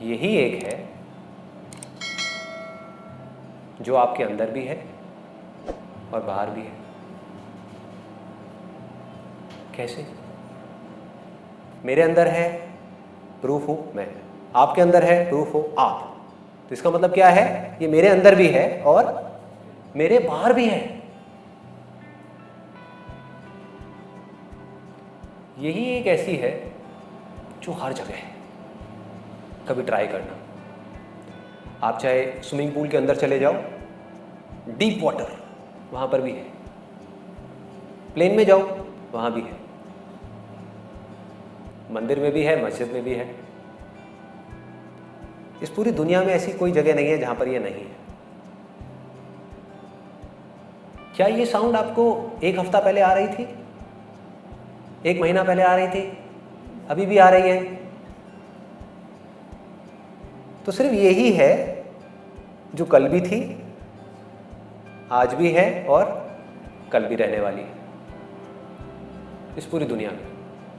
यही एक है जो आपके अंदर भी है और बाहर भी है। कैसे? मेरे अंदर है, प्रूफ हूं मैं, आपके अंदर है, प्रूफ हो आप। तो इसका मतलब क्या है? ये मेरे अंदर भी है और मेरे बाहर भी है। यही एक ऐसी है जो हर जगह है। कभी ट्राई करना। आप चाहे स्विमिंग पूल के अंदर चले जाओ, डीप वाटर, वहां पर भी है। प्लेन में जाओ, वहां भी है। मंदिर में भी है, मस्जिद में भी है। इस पूरी दुनिया में ऐसी कोई जगह नहीं है जहां पर यह नहीं है। क्या ये साउंड आपको एक हफ्ता पहले आ रही थी? एक महीना पहले आ रही थी? अभी भी आ रही है? तो सिर्फ यही है जो कल भी थी, आज भी है और कल भी रहने वाली है इस पूरी दुनिया में।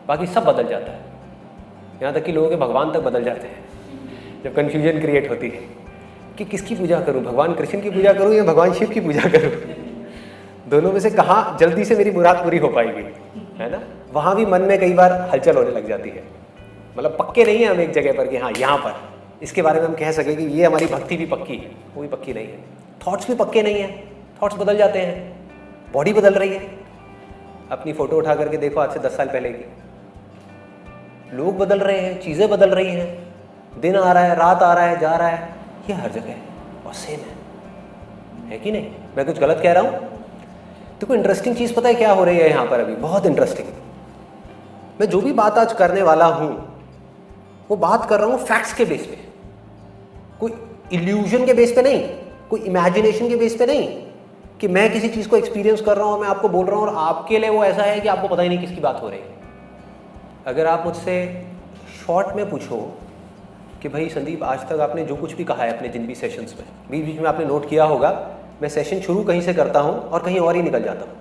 बाकी सब बदल जाता है, यहाँ तक कि लोगों के भगवान तक बदल जाते हैं जब कन्फ्यूजन क्रिएट होती है कि किसकी पूजा करूं, भगवान कृष्ण की पूजा करूं या भगवान शिव की पूजा करूं। दोनों में से कहाँ जल्दी से मेरी मुराद पूरी हो पाएगी, है ना? वहाँ भी मन में कई बार हलचल होने लग जाती है। मतलब पक्के नहीं है हम एक जगह पर कि हाँ यहाँ पर इसके बारे में हम कह सकें कि ये हमारी भक्ति भी पक्की है, वो भी पक्की नहीं है। थॉट्स भी पक्के नहीं है, थॉट्स बदल जाते हैं, बॉडी बदल रही है। अपनी फ़ोटो उठा करके देखो आज से 10 साल पहले की, लोग बदल रहे हैं, चीज़ें बदल रही हैं, दिन आ रहा है, रात आ रहा है, जा रहा है, ये हर जगह है और सेम है कि नहीं? मैं कुछ गलत कह रहा हूँ? तो कोई इंटरेस्टिंग चीज़ पता है क्या हो रही है यहाँ पर अभी? बहुत इंटरेस्टिंग। मैं जो भी बात आज करने वाला हूँ वो बात कर रहा हूँ फैक्ट्स के बेस पे, कोई इल्यूजन के बेस पे नहीं, कोई इमेजिनेशन के बेस पे नहीं कि मैं किसी चीज़ को एक्सपीरियंस कर रहा हूँ, मैं आपको बोल रहा हूँ और आपके लिए वो ऐसा है कि आपको पता ही नहीं किसकी बात हो रही है। अगर आप मुझसे शॉर्ट में पूछो कि भाई संदीप आज तक आपने जो कुछ भी कहा है अपने जिन भी सेशंस में, बीच बीच में आपने नोट किया होगा मैं सेशन शुरू कहीं से करता हूँ और कहीं और ही निकल जाता हूँ।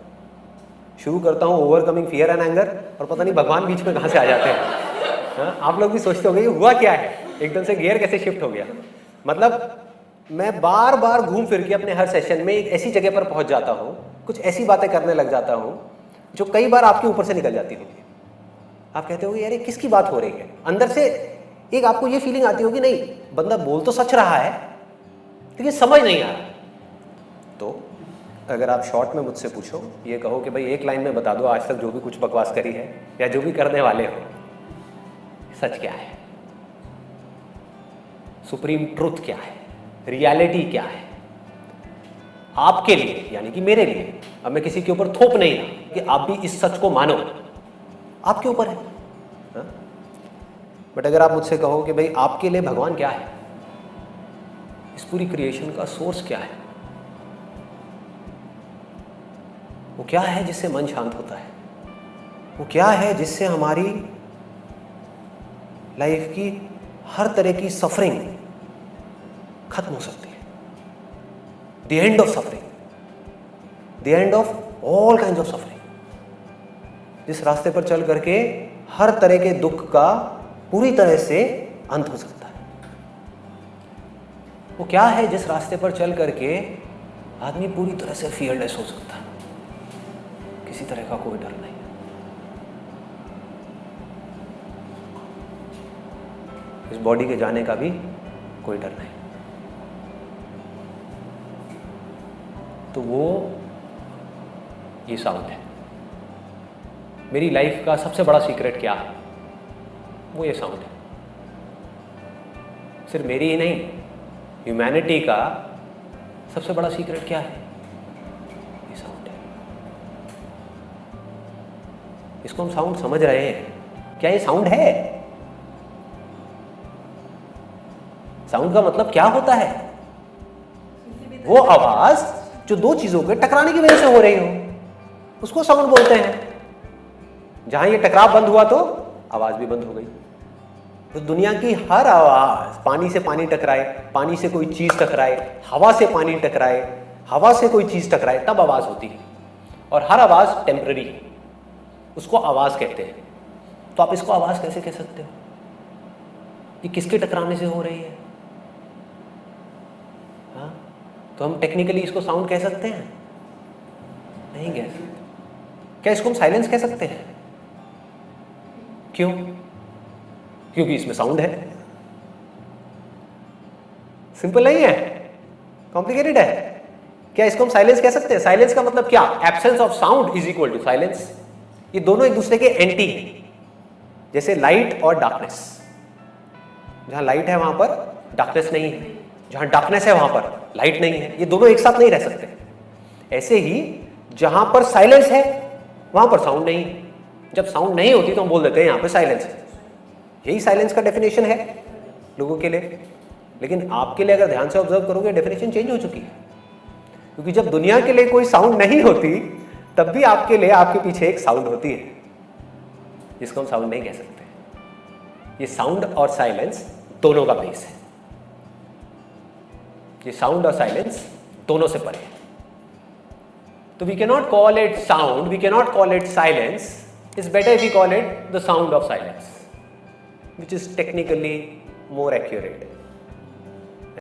शुरू करता हूँ ओवरकमिंग फियर एंड एंगर और पता नहीं भगवान बीच में कहाँ से आ जाते हैं। हाँ, आप लोग भी सोचते होंगे ये हुआ क्या है, एकदम से गियर कैसे शिफ्ट हो गया। मतलब मैं बार बार घूम फिर के अपने हर सेशन में एक ऐसी जगह पर पहुंच जाता हूँ, कुछ ऐसी बातें करने लग जाता हूँ जो कई बार आपके ऊपर से निकल जाती होगी। आप कहते होगे यार ये किसकी बात हो रही है? अंदर से एक आपको ये फीलिंग आती होगी नहीं बंदा बोल तो सच रहा है लेकिन समझ नहीं आ रहा। तो अगर आप शॉर्ट में मुझसे पूछो, ये कहो कि भाई एक लाइन में बता दो आज तक जो भी कुछ बकवास करी है या जो भी करने वाले हो, सच क्या है, सुप्रीम ट्रुथ क्या है, रियलिटी क्या है आपके लिए, यानी कि मेरे लिए। अब मैं किसी के ऊपर थोप नहीं रहा कि आप भी इस सच को मानो, आपके ऊपर है। बट अगर आप मुझसे कहो कि भाई आपके लिए भगवान क्या है, इस पूरी क्रिएशन का सोर्स क्या है, वो क्या है जिससे मन शांत होता है, वो क्या है जिससे हमारी लाइफ की हर तरह की सफरिंग खत्म हो सकती है, the end of suffering, the end of all kind of suffering, जिस रास्ते पर चल करके हर तरह के दुख का पूरी तरह से अंत हो सकता है। वो क्या है जिस रास्ते पर चल करके आदमी पूरी तरह से फियरलेस हो सकता है, किसी तरह का कोई डर नहीं, इस बॉडी के जाने का भी कोई डर नहीं। तो वो ये साउंड है। मेरी लाइफ का सबसे बड़ा सीक्रेट क्या है? वो ये साउंड है। सिर्फ मेरी ही नहीं, ह्यूमैनिटी का सबसे बड़ा सीक्रेट क्या है? ये साउंड है। इसको हम साउंड समझ रहे हैं। क्या ये साउंड है? साउंड का मतलब क्या होता है? वो आवाज जो दो चीजों के टकराने की वजह से हो रही हो, उसको साउंड बोलते हैं। जहां ये टकराव बंद हुआ तो आवाज भी बंद हो गई। तो दुनिया की हर आवाज, पानी से पानी टकराए, पानी से कोई चीज टकराए, हवा से पानी टकराए, हवा से कोई चीज टकराए, तब आवाज होती है। और हर आवाज टेम्पररी है, उसको आवाज कहते हैं। तो आप इसको आवाज कैसे कह सकते हो? ये किसके टकराने से हो रही है? हाँ, तो हम टेक्निकली इसको साउंड कह सकते हैं? नहीं कह सकते। क्या इसको हम साइलेंस कह सकते हैं? क्यों? क्योंकि इसमें साउंड है। सिंपल नहीं है, कॉम्प्लिकेटेड है। क्या इसको हम साइलेंस कह सकते हैं? साइलेंस का मतलब क्या? Absence of sound is equal to silence. ये दोनों एक दूसरे के एंटी हैं, जैसे लाइट और डार्कनेस। जहां लाइट है वहां पर डार्कनेस नहीं है, जहां डार्कनेस है वहां पर लाइट नहीं है। ये दोनों एक साथ नहीं रह सकते। ऐसे ही जहां पर साइलेंस है वहां पर साउंड नहीं है। जब साउंड नहीं होती तो हम बोल देते हैं यहां पे साइलेंस है। यही साइलेंस का डेफिनेशन है लोगों के लिए। लेकिन आपके लिए अगर ध्यान से ऑब्जर्व करोगे डेफिनेशन चेंज हो चुकी है, क्योंकि जब दुनिया के लिए कोई साउंड नहीं होती तब भी आपके लिए आपके पीछे एक साउंड होती है, जिसको हम साउंड नहीं कह सकते। ये साउंड और साइलेंस दोनों का बेस है। ये साउंड और साइलेंस दोनों से परे है। तो we can not call it sound, we can not call it silence. It's better if we call it the sound of silence, which is technically more accurate.